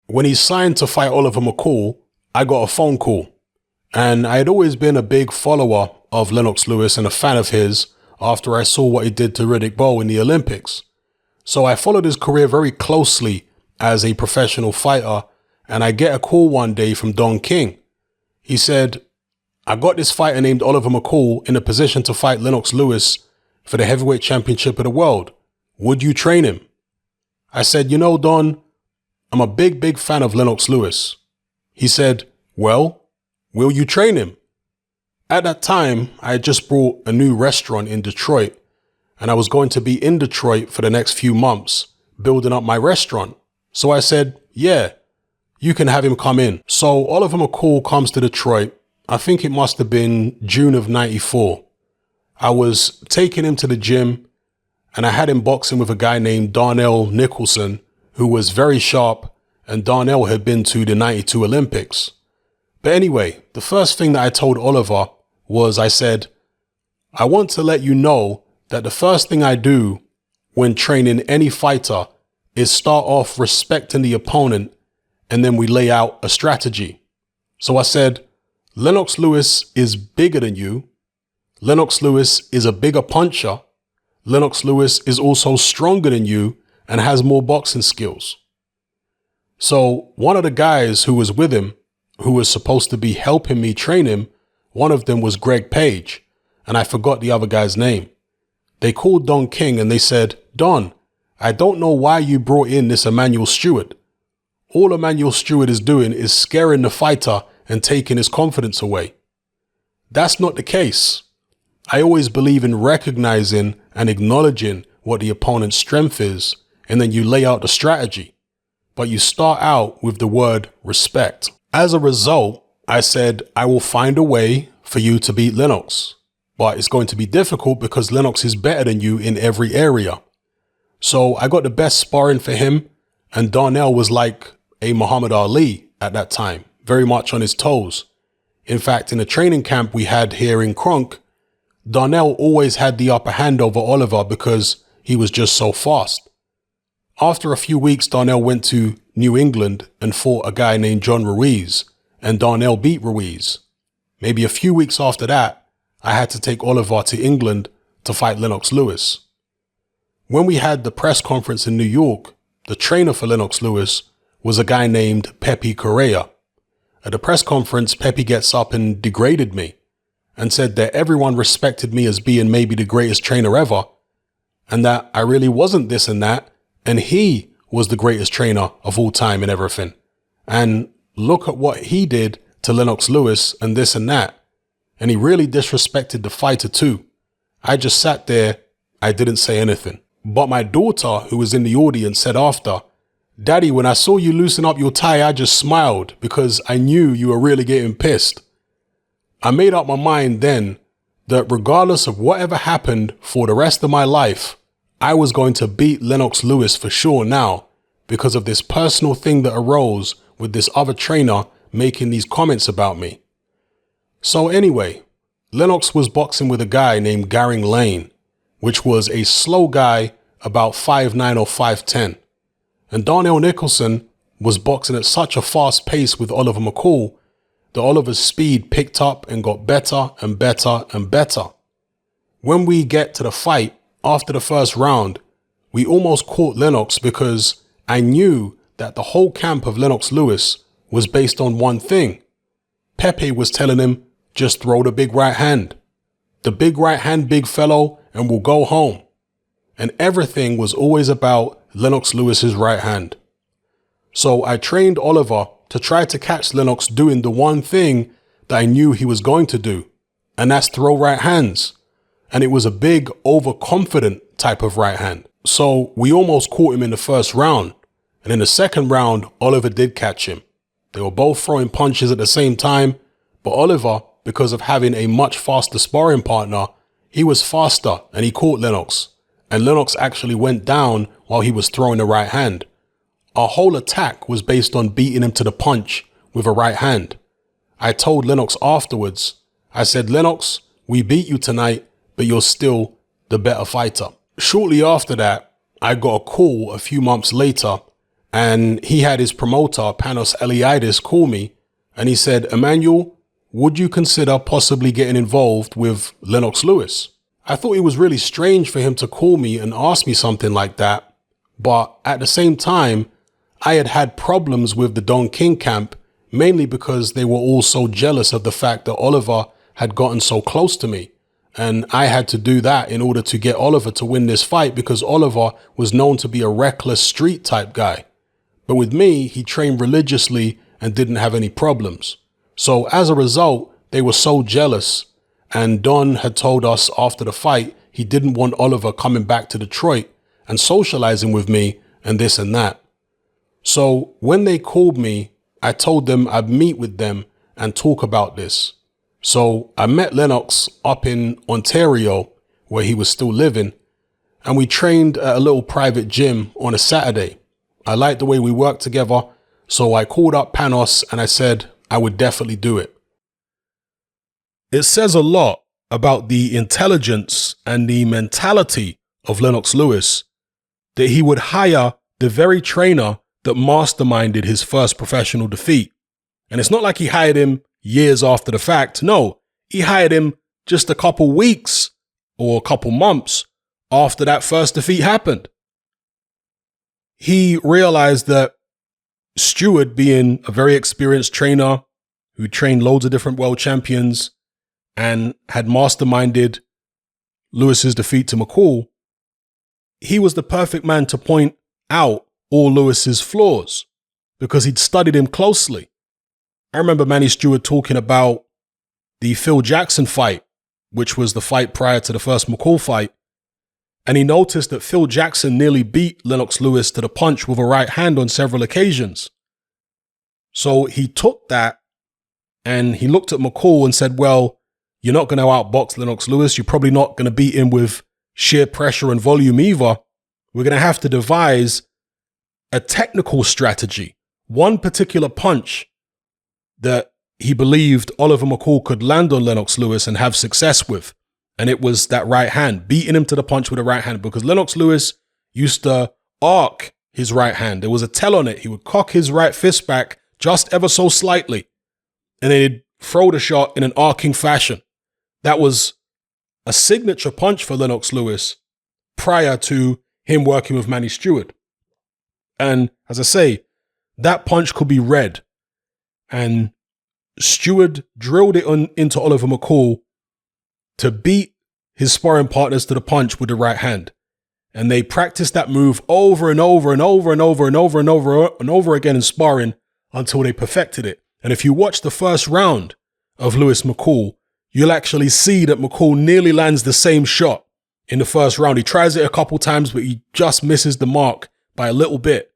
when he signed to fight Oliver McCall, I got a phone call. And I had always been a big follower of Lennox Lewis and a fan of his after I saw what he did to Riddick Bowe in the Olympics. So I followed his career very closely as a professional fighter, and I get a call one day from Don King. He said, I got this fighter named Oliver McCall in a position to fight Lennox Lewis for the heavyweight championship of the world. Would you train him? I said, you know, Don, I'm a big fan of Lennox Lewis. He said, well, will you train him? At that time, I had just bought a new restaurant in Detroit, and I was going to be in Detroit for the next few months, building up my restaurant. So I said, yeah, you can have him come in. So Oliver McCall comes to Detroit. I think it must have been June of '94. I was taking him to the gym, and I had him boxing with a guy named Darnell Nicholson, who was very sharp, and Darnell had been to the '92 Olympics. But anyway, the first thing that I told Oliver was, I said, I want to let you know that the first thing I do when training any fighter is start off respecting the opponent, and then we lay out a strategy. So I said, Lennox Lewis is bigger than you. Lennox Lewis is a bigger puncher. Lennox Lewis is also stronger than you and has more boxing skills. So one of the guys who was with him, who was supposed to be helping me train him, one of them was Greg Page, and I forgot the other guy's name. They called Don King and they said, Don, I don't know why you brought in this Emmanuel Steward. All Emmanuel Steward is doing is scaring the fighter and taking his confidence away. That's not the case. I always believe in recognizing and acknowledging what the opponent's strength is, and then you lay out the strategy. But you start out with the word respect. As a result, I said, I will find a way for you to beat Lennox, but it's going to be difficult because Lennox is better than you in every area. So I got the best sparring for him, and Darnell was like a Muhammad Ali at that time, very much on his toes. In fact, in the training camp we had here in Kronk, Darnell always had the upper hand over Oliver because he was just so fast. After a few weeks, Darnell went to New England and fought a guy named John Ruiz, and Darnell beat Ruiz. Maybe a few weeks after that, I had to take Oliver to England to fight Lennox Lewis. When we had the press conference in New York, the trainer for Lennox Lewis was a guy named Pepe Correa. At the press conference, Pepe gets up and degraded me and said that everyone respected me as being maybe the greatest trainer ever, and that I really wasn't this and that, and he was the greatest trainer of all time and everything. And look at what he did to Lennox Lewis and this and that. And he really disrespected the fighter too. I just sat there. I didn't say anything. But my daughter, who was in the audience, said after, Daddy, when I saw you loosen up your tie, I just smiled because I knew you were really getting pissed. I made up my mind then that regardless of whatever happened for the rest of my life, I was going to beat Lennox Lewis for sure now because of this personal thing that arose with this other trainer making these comments about me. So anyway, Lennox was boxing with a guy named Garing Lane, which was a slow guy about 5'9" or 5'10". And Darnell Nicholson was boxing at such a fast pace with Oliver McCall that Oliver's speed picked up and got better and better and better. When we get to the fight, after the first round, we almost caught Lennox because I knew that the whole camp of Lennox Lewis was based on one thing. Pepe was telling him, just throw the big right hand. The big right hand, big fellow, and we'll go home. And everything was always about Lennox Lewis's right hand. So I trained Oliver to try to catch Lennox doing the one thing that I knew he was going to do, and that's throw right hands. And it was a big, overconfident type of right hand. So we almost caught him in the first round. And in the second round, Oliver did catch him. They were both throwing punches at the same time, but Oliver, because of having a much faster sparring partner, he was faster and he caught Lennox. And Lennox actually went down while he was throwing the right hand. Our whole attack was based on beating him to the punch with a right hand. I told Lennox afterwards, I said, Lennox, we beat you tonight, but you're still the better fighter. Shortly after that, I got a call a few months later And he had his promoter, Panos Eliadis, call me and he said, Emmanuel, would you consider possibly getting involved with Lennox Lewis? I thought it was really strange for him to call me and ask me something like that. But at the same time, I had had problems with the Don King camp, mainly because they were all so jealous of the fact that Oliver had gotten so close to me. And I had to do that in order to get Oliver to win this fight because Oliver was known to be a reckless street type guy. But with me, he trained religiously and didn't have any problems. So as a result, they were so jealous. And Don had told us after the fight, he didn't want Oliver coming back to Detroit and socializing with me and this and that. So when they called me, I told them I'd meet with them and talk about this. So I met Lennox up in Ontario, where he was still living, and we trained at a little private gym on a Saturday. I liked the way we worked together, so I called up Panos and I said I would definitely do it. It says a lot about the intelligence and the mentality of Lennox Lewis that he would hire the very trainer that masterminded his first professional defeat. And it's not like he hired him years after the fact. No, he hired him just a couple weeks or a couple months after that first defeat happened. He realized that Steward, being a very experienced trainer who trained loads of different world champions and had masterminded Lewis's defeat to McCall, he was the perfect man to point out all Lewis's flaws because he'd studied him closely. I remember Manny Steward talking about the Phil Jackson fight, which was the fight prior to the first McCall fight. And he noticed that Phil Jackson nearly beat Lennox Lewis to the punch with a right hand on several occasions. So he took that and he looked at McCall and said, well, you're not going to outbox Lennox Lewis. You're probably not going to beat him with sheer pressure and volume either. We're going to have to devise a technical strategy, one particular punch that he believed Oliver McCall could land on Lennox Lewis and have success with. And it was that right hand, beating him to the punch with a right hand, because Lennox Lewis used to arc his right hand. There was a tell on it. He would cock his right fist back just ever so slightly, and then he'd throw the shot in an arcing fashion. That was a signature punch for Lennox Lewis prior to him working with Manny Steward. And as I say, that punch could be read. And Steward drilled it into Oliver McCall to beat his sparring partners to the punch with the right hand. And they practiced that move over and over and over and over and over and over and over again in sparring until they perfected it. And if you watch the first round of Lewis McCall, you'll actually see that McCall nearly lands the same shot in the first round. He tries it a couple times, but he just misses the mark by a little bit.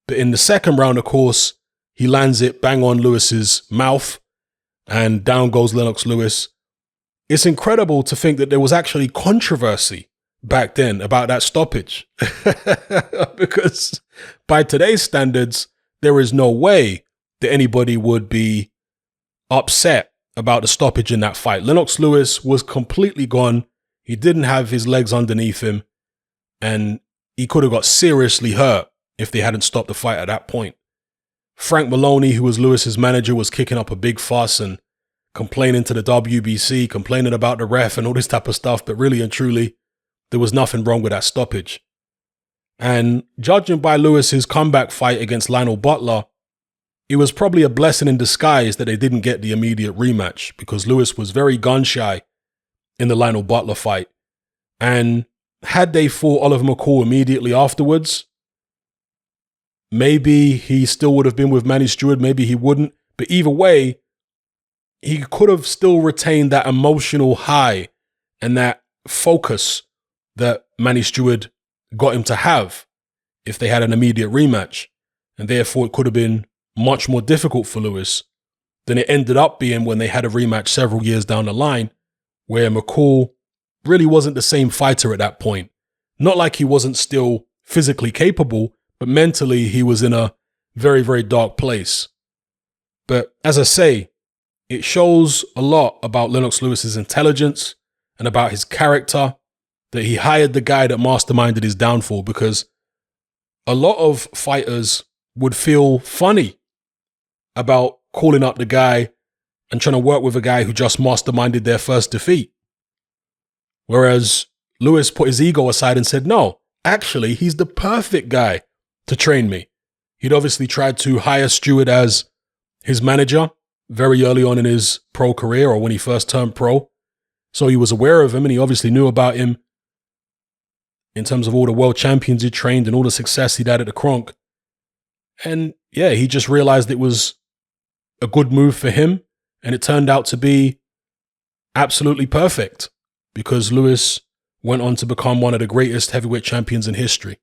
But in the second round, of course, he lands it bang on Lewis's mouth and down goes Lennox Lewis. It's incredible to think that there was actually controversy back then about that stoppage because by today's standards, there is no way that anybody would be upset about the stoppage in that fight. Lennox Lewis was completely gone. He didn't have his legs underneath him, and he could have got seriously hurt if they hadn't stopped the fight at that point. Frank Maloney, who was Lewis's manager, was kicking up a big fuss and complaining to the WBC, complaining about the ref and all this type of stuff. But really and truly, there was nothing wrong with that stoppage. And judging by Lewis's comeback fight against Lionel Butler, it was probably a blessing in disguise that they didn't get the immediate rematch because Lewis was very gun-shy in the Lionel Butler fight. And had they fought Oliver McCall immediately afterwards, maybe he still would have been with Manny Steward, maybe he wouldn't. But either way, he could have still retained that emotional high and that focus that Manny Steward got him to have if they had an immediate rematch. And therefore, it could have been much more difficult for Lewis than it ended up being when they had a rematch several years down the line, where McCall really wasn't the same fighter at that point. Not like he wasn't still physically capable, but mentally he was in a very, very dark place. But as I say, it shows a lot about Lennox Lewis's intelligence and about his character that he hired the guy that masterminded his downfall, because a lot of fighters would feel funny about calling up the guy and trying to work with a guy who just masterminded their first defeat. Whereas Lewis put his ego aside and said, no, actually, he's the perfect guy to train me. He'd obviously tried to hire Steward as his manager very early on in his pro career, or when he first turned pro. So he was aware of him, and he obviously knew about him in terms of all the world champions he trained and all the success he'd had at the Kronk. And yeah, he just realized it was a good move for him, and it turned out to be absolutely perfect because Lewis went on to become one of the greatest heavyweight champions in history.